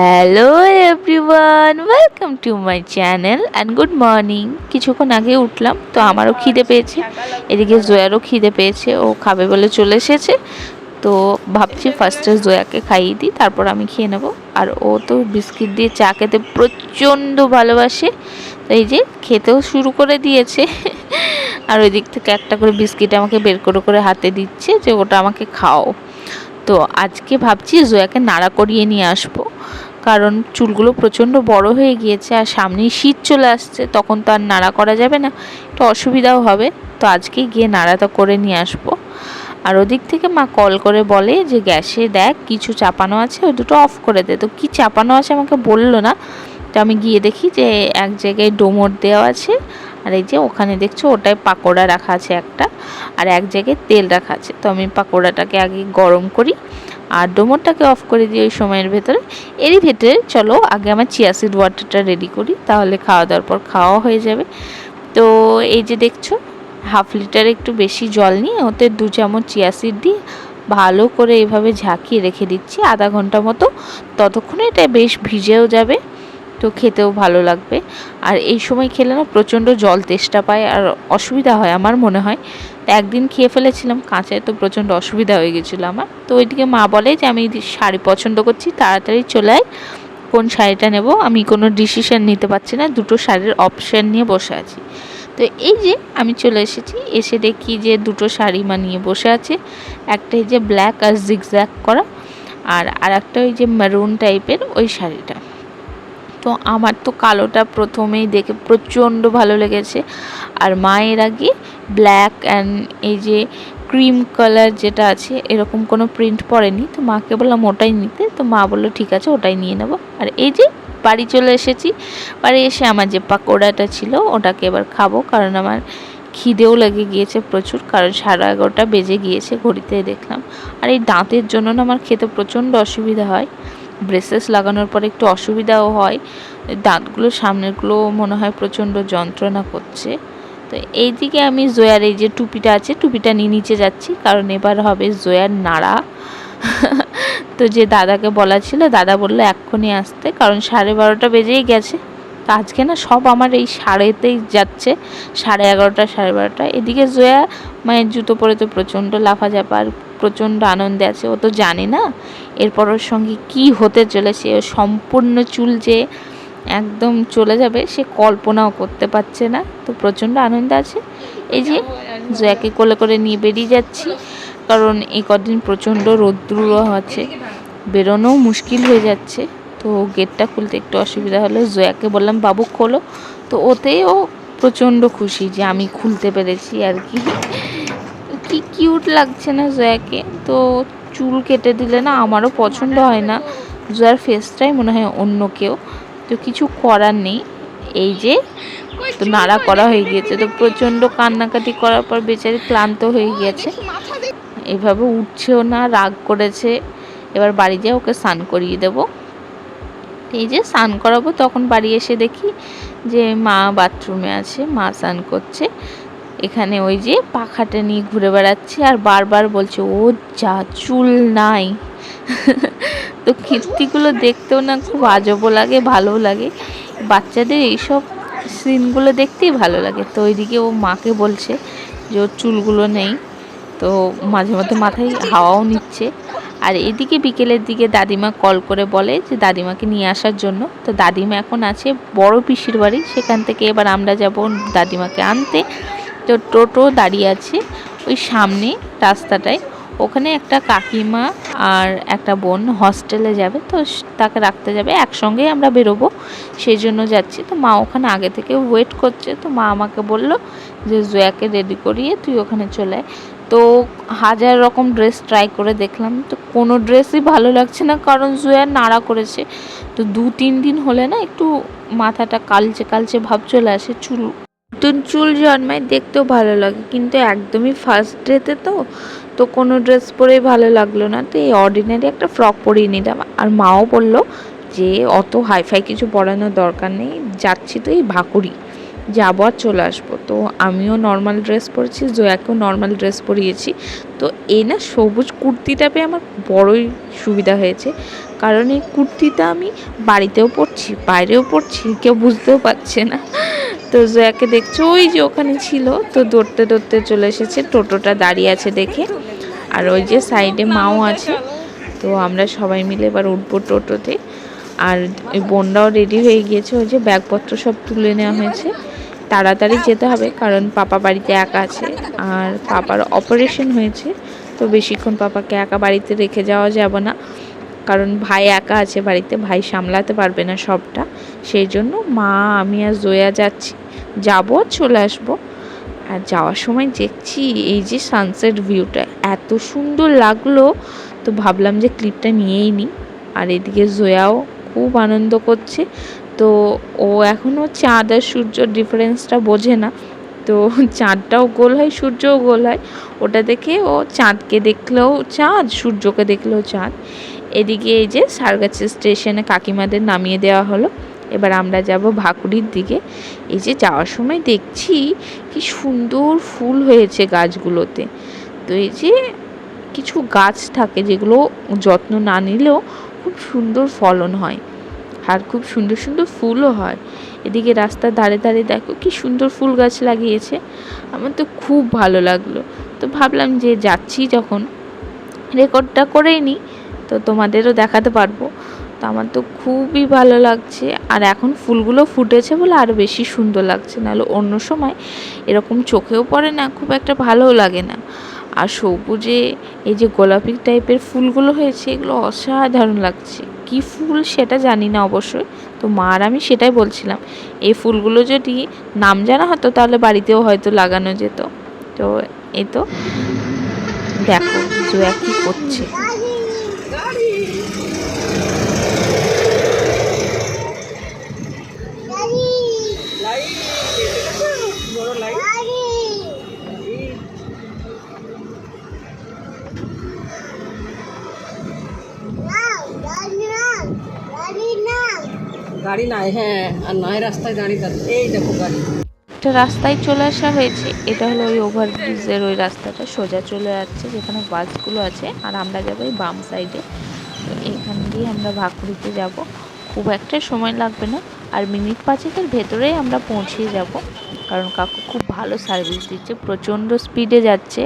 Hello everyone, welcome to my channel and good morning. কিছুক্ষণ আগে উঠলাম, তো আমারও খিদে পেয়েছে, এদিকে জয়ারও খিদে পেয়েছে, ও খাবে বলে চলে এসেছে। তো ভাবছি ফার্স্টে জয়াকে খাইয়ে দিই, তারপর আমি খেয়ে নেবো। আর ও তো বিস্কিট দিয়ে চা খেতে প্রচণ্ড ভালোবাসে, তো এই যে খেতেও শুরু করে দিয়েছে। আর ওই দিক থেকে একটা করে বিস্কিট আমাকে বের করে করে হাতে দিচ্ছে যে ওটা আমাকে খাও। তো আজকে ভাবছি জয়াকে নাড়া করিয়ে নিয়ে আসবো, কারণ চুলগুলো প্রচণ্ড বড় হয়ে গিয়েছে আর সামনেই শীত চলে আসছে, তখন তো আর নাড়া করা যাবে না, একটু অসুবিধাও হবে। তো আজকে গিয়ে নাড়াটা করে নিয়ে আসবো। আর ওদিক থেকে মা কল করে বলে যে গ্যাসে দেখ কিছু চাপানো আছে, ওই দুটো অফ করে দে। তো কি চাপানো আছে আমাকে বললো না, তো আমি গিয়ে দেখি যে এক জায়গায় ডোমর দেওয়া আছে, আর এই যে ওখানে দেখছো ওটায় পাকোড়া রাখা আছে একটা, আর এক জায়গায় তেল রাখা আছে। তো আমি পাকোড়াটাকে আগে গরম করি আর ডোমরটাকে অফ করে দিই ওই সময়ের ভেতরে। এরই ভেতরে চলো আগে আমার চিয়া সিড ওয়াটারটা রেডি করি, তাহলে খাওয়া দাওয়ার পর খাওয়া হয়ে যাবে। তো এই যে দেখছো হাফ লিটার একটু বেশি জল নিয়ে ওতে 2 চামচ চিয়া সিড দিয়ে ভালো করে এইভাবে ঝাঁকিয়ে রেখে দিচ্ছি আধা ঘন্টা মতো, ততক্ষণে এটা বেশ ভিজেও যাবে, তো খেতেও ভালো লাগবে। আর এই সময় খেলে না প্রচণ্ড জল তেষ্টা পায় আর অসুবিধা হয় আমার মনে হয়। একদিন খেয়ে ফেলেছিলাম কাঁচায়, তো প্রচণ্ড অসুবিধা হয়ে গেছিলো আমার। তো ওইদিকে মা বলে যে আমি শাড়ি পছন্দ করছি, তাড়াতাড়ি চলে আয়, কোন শাড়িটা নেব। আমি কোনো ডিসিশন নিতে পারছি না, দুটো শাড়ির অপশান নিয়ে বসে আছি। তো এই যে আমি চলে এসেছি, এসে দেখি যে দুটো শাড়ি মা নিয়ে বসে আছে, একটা এই যে ব্ল্যাক আর জিগজ্যাগ করা, আর একটা ওই যে মেরুন টাইপের ওই শাড়িটা। তো আমার তো কালোটা প্রথমেই দেখে প্রচণ্ড ভালো লেগেছে, আর মায়ের আগে ব্ল্যাক অ্যান্ড এই যে ক্রিম কালার যেটা আছে এরকম কোনো প্রিন্ট পড়েনি, তো মাকে বললাম ওটাই নিতে, তো মা বললো ঠিক আছে ওটাই নিয়ে নেবো। আর এই যে বাড়ি চলে এসেছি, বাড়ি এসে আমার যে পাকোড়াটা ছিল ওটাকে এবার খাবো, কারণ আমার খিদেও লেগে গিয়েছে প্রচুর, কারণ 11:30 বেজে গিয়েছে ঘড়িতে দেখলাম। আর এই দাঁতের জন্য না আমার খেতে প্রচণ্ড অসুবিধা হয়, ব্রেসেস লাগানোর পরে একটু অসুবিধাও হয়, দাঁতগুলো সামনেরগুলো মনে হয় প্রচণ্ড যন্ত্রণা করছে। তো এইদিকে আমি জয়ার এই যে টুপিটা আছে টুপিটা নিয়ে নিচে যাচ্ছি, কারণ এবার হবে জয়ার নাড়া। তো যে দাদাকে বলা ছিল, দাদা বললো এক্ষুনি আসতে, কারণ 12:30 বেজেই গেছে। তো আজকে না সব আমার এই সাড়েতেই যাচ্ছে, 11:30 12:30। এদিকে জয়া মায়ের জুতো পরে তো প্রচণ্ড লাফাঝাপা আর প্রচণ্ড আনন্দে আছে, ও তো জানে না এরপর ওর সঙ্গে কী হতে চলেছে। ও সম্পূর্ণ চুল যে একদম চলে যাবে সে কল্পনাও করতে পারছে না, তো প্রচণ্ড আনন্দে আছে। এই যে জয়াকে কোলে করে নিয়ে বেরিয়ে যাচ্ছি, কারণ এই কদিন প্রচণ্ড রৌদ্র আছে, বেরোনোও মুশকিল হয়ে যাচ্ছে। তো গেটটা খুলতে একটু অসুবিধা হলো, জয়াকে বললাম বাবু খোলো, তো ওতেও প্রচণ্ড খুশি যে আমি খুলতে পেরেছি আর কি। কি কিউট লাগছে না জয়াকে। তো চুল কেটে দিলে না আমারও পছন্দ হয় না, জয়ার ফেসটাই মনে হয় অন্য কেউ, তো কিছু করার নেই। এই যে তো নাড়া করা হয়ে গিয়েছে, তো প্রচণ্ড কান্নাকাটি করার পর বেচারি ক্লান্ত হয়ে গিয়েছে, এইভাবে উঠছেও না, রাগ করেছে। এবার বাড়ি যেয়ে ওকে স্নান করিয়ে দেবো। এই যে স্নান করাবো, তখন বাড়ি এসে দেখি যে মা বাথরুমে আছে, মা স্নান করছে, এখানে ওই যে পাখাটা নিয়ে ঘুরে বেড়াচ্ছে আর বারবার বলছে ও যা চুল নাই। তো কীর্তিগুলো দেখতেও না খুব আজবও লাগে, ভালোও লাগে, বাচ্চাদের এইসব সিনগুলো দেখতেই ভালো লাগে। তো ওইদিকে ও মাকে বলছে যে ওর চুলগুলো নেই, তো মাঝে মধ্যে মাথায় হাওয়াও নিচ্ছে। আর এদিকে বিকেলের দিকে দাদিমা কল করে বলে যে দাদিমাকে নিয়ে আসার জন্য, তো দাদিমা এখন আছে বড় পিসির বাড়ি, সেখান থেকে এবার আমরা যাব দাদিমাকে আনতে। তো টোটো দাঁড়িয়ে আছে ওই সামনে রাস্তাটায়, ওখানে একটা কাকিমা আর একটা বোন হস্টেলে যাবে, তো তাকে রাখতে যাবে, একসঙ্গেই আমরা বেরোবো সেই জন্য যাচ্ছি। তো মা ওখানে আগে থেকে ওয়েট করছে, তো মা আমাকে বলল যে জয়াকে রেডি করিয়ে তুই ওখানে চলে আয়। তো 1000 রকম ড্রেস ট্রাই করে দেখলাম, তো কোনো ড্রেসই ভালো লাগছে না, কারণ জয়া নাড়া করেছে। তো 2-3 দিন হলে না একটু মাথাটা কালচে কালচে ভাব চলে আসে, নতুন চুল জন্মায়, দেখতেও ভালো লাগে, কিন্তু একদমই ফার্স্ট ডেতে তো কোনো ড্রেস পরেই ভালো লাগলো না, তো এই অর্ডিনারি একটা ফ্রক পরিয়ে নিলাম। আর মাও বলল যে অত হাইফাই কিছু পরানোর দরকার নেই, যাচ্ছি তো এই ভাকুরি, যাবো আর চলে আসবো। তো আমিও নর্মাল ড্রেস পরেছি, জয়াকেও নর্মাল ড্রেস পরিয়েছি। তো এই না সবুজ কুর্তিটা পেয়ে আমার বড়ই সুবিধা হয়েছে, কারণ এই কুর্তিটা আমি বাড়িতেও পরছি, বাইরেও পরছি, কেউ বুঝতেও পারছে না। তো জয়াকে দেখছো ওই যে ওখানে ছিল, তো দৌড়তে দৌড়তে চলে এসেছে, টোটোটা দাঁড়িয়ে আছে দেখে। আর ওই যে সাইডে মাও আছে। তো আমরা সবাই মিলে এবার উঠবো টোটোতে। আর ওই বোনরাও রেডি হয়ে গিয়েছে, ওই যে ব্যাগপত্র সব তুলে নেওয়া হয়েছে। তাড়াতাড়ি যেতে হবে, কারণ পাপা বাড়িতে একা আছে, আর পাপার অপারেশন হয়েছে। তো বেশিক্ষণ পাপাকে একা বাড়িতে রেখে যাওয়া যাবে না, কারণ ভাই একা আছে বাড়িতে, ভাই সামলাতে পারবে না সবটা। সেই জন্য মা, আমি আর জয়া যাচ্ছি, যাবো চলে আসবো। আর যাওয়ার সময় দেখছি এই যে সানসেট ভিউটা এত সুন্দর লাগলো, তো ভাবলাম যে ক্লিপটা নিয়েই নিই। আর এদিকে জয়াও খুব আনন্দ করছে। তো ও এখনও চাঁদ আর সূর্যর ডিফারেন্সটা বোঝে না। তো চাঁদটাও গোল হয়, সূর্যও গোল হয়, ওটা দেখে ও চাঁদকে দেখলেও চাঁদ, সূর্যকে দেখলেও চাঁদ। এদিকে এই যে সারগাছি স্টেশনে কাকিমাদের নামিয়ে দেওয়া হলো। এবার আমরা যাব ভাকুড়ির দিকে। এই যে যাওয়ার সময় দেখছি কি সুন্দর ফুল হয়েছে গাছগুলোতে। তো এই যে কিছু গাছ থাকে যেগুলো যত্ন না নিলেও খুব সুন্দর ফলন হয়, আর খুব সুন্দর সুন্দর ফুলও হয়। এদিকে রাস্তার ধারে ধারে দেখো কি সুন্দর ফুল গাছ লাগিয়েছে, আমার তো খুব ভালো লাগলো। তো ভাবলাম যে যাচ্ছি যখন রেকর্ডটা করেই নিই, তো তোমাদেরও দেখাতে পারবো। তো আমার তো খুবই ভালো লাগছে, আর এখন ফুলগুলো ফুটেছে বলে আরও বেশি সুন্দর লাগছে, নাহলে অন্য সময় এরকম চোখেও পড়ে না, খুব একটা ভালোও লাগে না। আর সবুজে এই যে গোলাপি টাইপের ফুলগুলো হয়েছে, এগুলো অসাধারণ লাগছে। কি ফুল সেটা জানি না অবশ্যই, তো মা আর আমি সেটাই বলছিলাম, এই ফুলগুলো যদি নাম জানা হতো তাহলে বাড়িতেও হয়তো লাগানো যেত। তো এই তো দেখো জয়া কি করছে। গাড়ি নাই, হ্যাঁ, আর নয় রাস্তায় গাড়ি যাচ্ছে, এই দেখো গাড়ি। একটা রাস্তায় চলে আসা হয়েছে, এটা হলো ওই ওভারব্রিজের ওই রাস্তাটা সোজা চলে যাচ্ছে যেখানে বাসগুলো আছে, আর আমরা যাবো এই বাম সাইডে। তো এখান দিয়ে আমরা ভাকুড়িতে যাব, খুব একটা সময় লাগবে না, আর মিনিট 5-এর ভেতরেই আমরা পৌঁছে যাব, কারণ কাকু খুব ভালো সার্ভিস দিচ্ছে, প্রচণ্ড স্পিডে যাচ্ছে।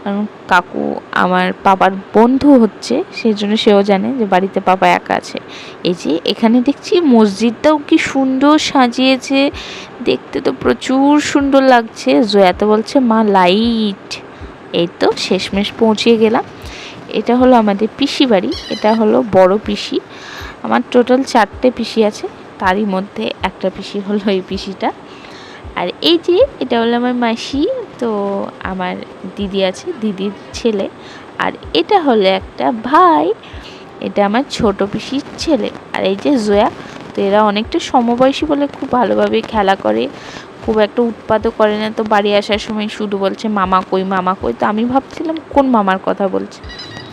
কারণ কাকু আমার পাপার বন্ধু হচ্ছে, সেই জন্য সেও জানে যে বাড়িতে পাপা একা আছে। এই যে এখানে দেখছি মসজিদটাও কি সুন্দর সাজিয়েছে, দেখতে তো প্রচুর সুন্দর লাগছে। জয়াতে বলছে মা লাইট। এই তো শেষমেশ পৌঁছে গেলাম। এটা হলো আমাদের পিসি বাড়ি, এটা হলো বড় পিসি। আমার টোটাল 4টে পিসি আছে, তারই মধ্যে একটা পিসি হলো এই পিসিটা। আর এই যে এটা হলো আমার মাসি, তো আমার দিদি আছে, দিদির ছেলে। আর এটা হলো একটা ভাই, এটা আমার ছোট পিসির ছেলে। আর এই যে জয়া, তো এরা অনেকটা সমবয়সী বলে খুব ভালোভাবে খেলা করে, খুব একটা উৎপাতও করে না। তো বাড়ি আসার সময় শুধু বলছে মামা কই, মামা কই। তো আমি ভাবছিলাম কোন মামার কথা বলছে,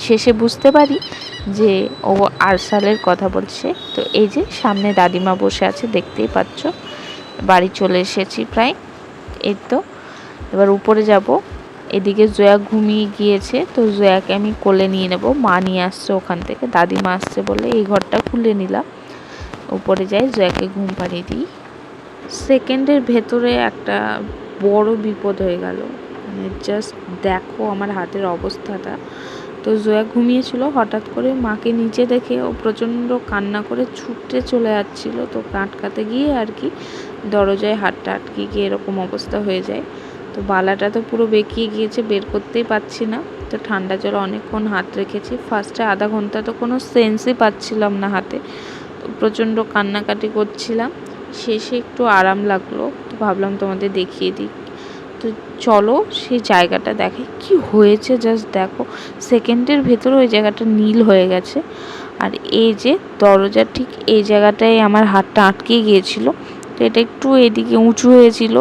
শেষে বুঝতে পারি যে ও আরসালের কথা বলছে। তো এই যে সামনে দাদিমা বসে আছে, দেখতেই পাচ্ছ। বাড়ি চলে এসেছি প্রায়, এই তো এবার উপরে যাব। এদিকে জয়া ঘুমিয়ে গিয়েছে, তো জয়াকে আমি কোলে নিয়ে নেব, মা নিয়ে আসছে ওখান থেকে, দাদিমা আসছে বলে এই ঘরটা খুলে নিলাম। উপরে যাই, জয়াকে ঘুম পাড়িয়ে দিই। সেকেন্ডের ভেতরে একটা বড় বিপদ হয়ে গেল, মানে জাস্ট দেখো আমার হাতের অবস্থাটা। তো জয়া ঘুমিয়েছিল, হঠাৎ করে মাকে নিচে দেখে ও প্রচণ্ড কান্না করে ছুটতে চলে যাচ্ছিলো। তো আটকাতে গিয়ে আর কি দরজায় হাতটা আটকে গিয়ে এরকম অবস্থা হয়ে যায়। তো বালাটা তো পুরো বেঁকিয়ে গিয়েছে, বের করতেই পারছি না। তো ঠান্ডা জলে অনেকক্ষণ হাত রেখেছি, ফার্স্টে আধা ঘন্টা তো কোনো সেন্সই পাচ্ছিলাম না হাতে, তো প্রচণ্ড কান্নাকাটি করছিলাম। শেষে একটু আরাম লাগলো, তো ভাবলাম তোমাদের দেখিয়ে দিই। তো চলো সেই জায়গাটা দেখে কি হয়েছে, জাস্ট দেখো সেকেন্ডের ভেতরে ওই জায়গাটা নীল হয়ে গেছে। আর এই যে দরজার ঠিক এই জায়গাটায় আমার হাতটা আটকে গিয়েছিল, তো এটা একটু এদিকে উঁচু হয়েছিল,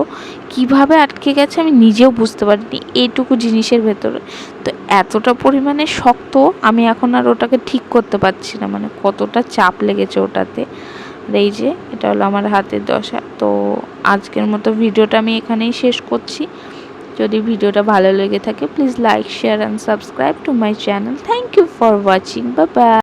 কিভাবে আটকে গেছে আমি নিজেও বুঝতে পারিনি এইটুকু জিনিসের ভেতরে। তো এতটা পরিমাণে শক্ত, আমি এখন আর ওটাকে ঠিক করতে পারছি না, মানে কতটা চাপ লেগেছে ওটাতে। আর এই যে এটা হলো আমার হাতের দশা, তো আজকের মতো ভিডিওটা আমি এখানেই শেষ করছি। যদি ভিডিওটা ভালো লেগে থাকে please like share and subscribe to my channel. Thank you for watching. Bye by.